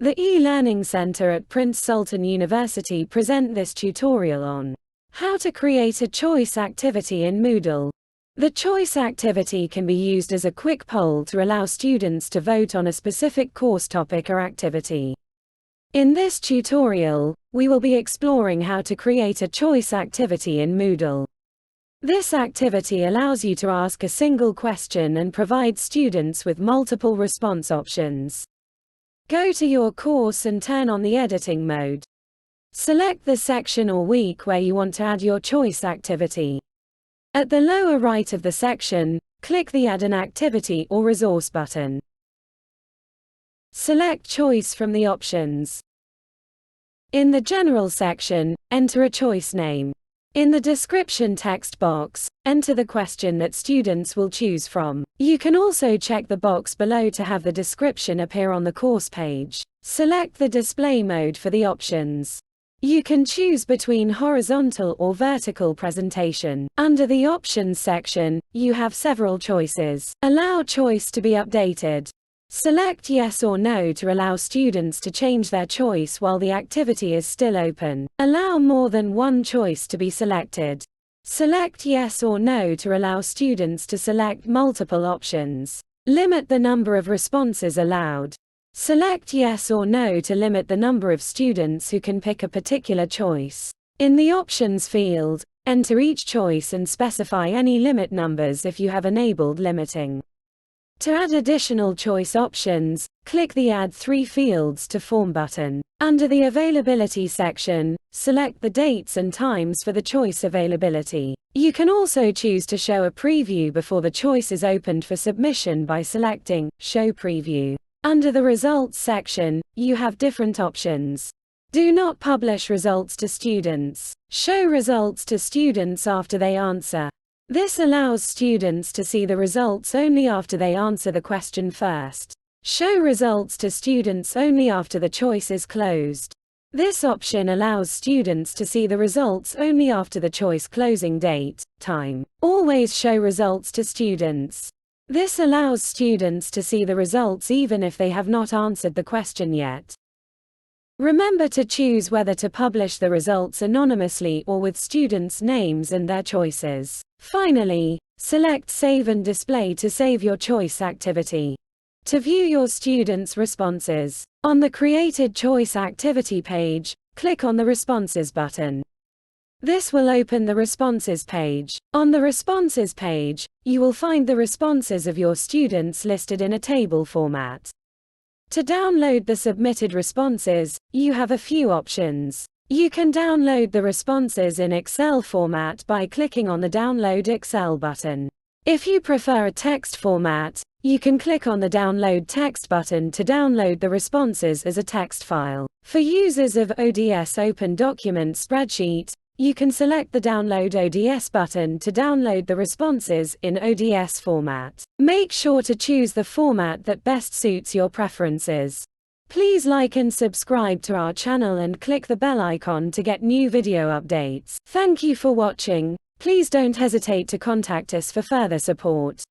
The e-learning center at Prince Sultan University present this tutorial on how to create a choice activity in Moodle. The choice activity can be used as a quick poll to allow students to vote on a specific course topic or activity. In this tutorial, we will be exploring how to create a choice activity in Moodle. This activity allows you to ask a single question and provide students with multiple response options. Go to your course and turn on the editing mode. Select the section or week where you want to add your choice activity. At the lower right of the section, click the Add an Activity or Resource button. Select Choice from the options. In the General section, enter a choice name. In the description text box, enter the question that students will choose from. You can also check the box below to have the description appear on the course page. Select the display mode for the options. You can choose between horizontal or vertical presentation. Under the Options section, you have several choices. Allow choice to be updated. Select Yes or No to allow students to change their choice while the activity is still open. Allow more than one choice to be selected. Select Yes or No to allow students to select multiple options. Limit the number of responses allowed. Select Yes or No to limit the number of students who can pick a particular choice. In the Options field, enter each choice and specify any limit numbers if you have enabled limiting. To add additional choice options, click the Add 3 Fields to Form button. Under the Availability section, select the dates and times for the choice availability. You can also choose to show a preview before the choice is opened for submission by selecting Show Preview. Under the Results section, you have different options. Do not publish results to students. Show results to students after they answer. This allows students to see the results only after they answer the question first. Show results to students only after the choice is closed. This option allows students to see the results only after the choice closing date, time. Always show results to students. This allows students to see the results even if they have not answered the question yet. Remember to choose whether to publish the results anonymously or with students' names and their choices. Finally, select Save and Display to save your choice activity. To view your students' responses, on the Created Choice Activity page, click on the Responses button. This will open the Responses page. On the Responses page, you will find the responses of your students listed in a table format. To download the submitted responses, you have a few options. You can download the responses in Excel format by clicking on the Download Excel button. If you prefer a text format, you can click on the Download Text button to download the responses as a text file. For users of ODS Open Document Spreadsheet, you can select the Download ODS button to download the responses in ODS format. Make sure to choose the format that best suits your preferences. Please like and subscribe to our channel and click the bell icon to get new video updates. Thank you for watching. Please don't hesitate to contact us for further support.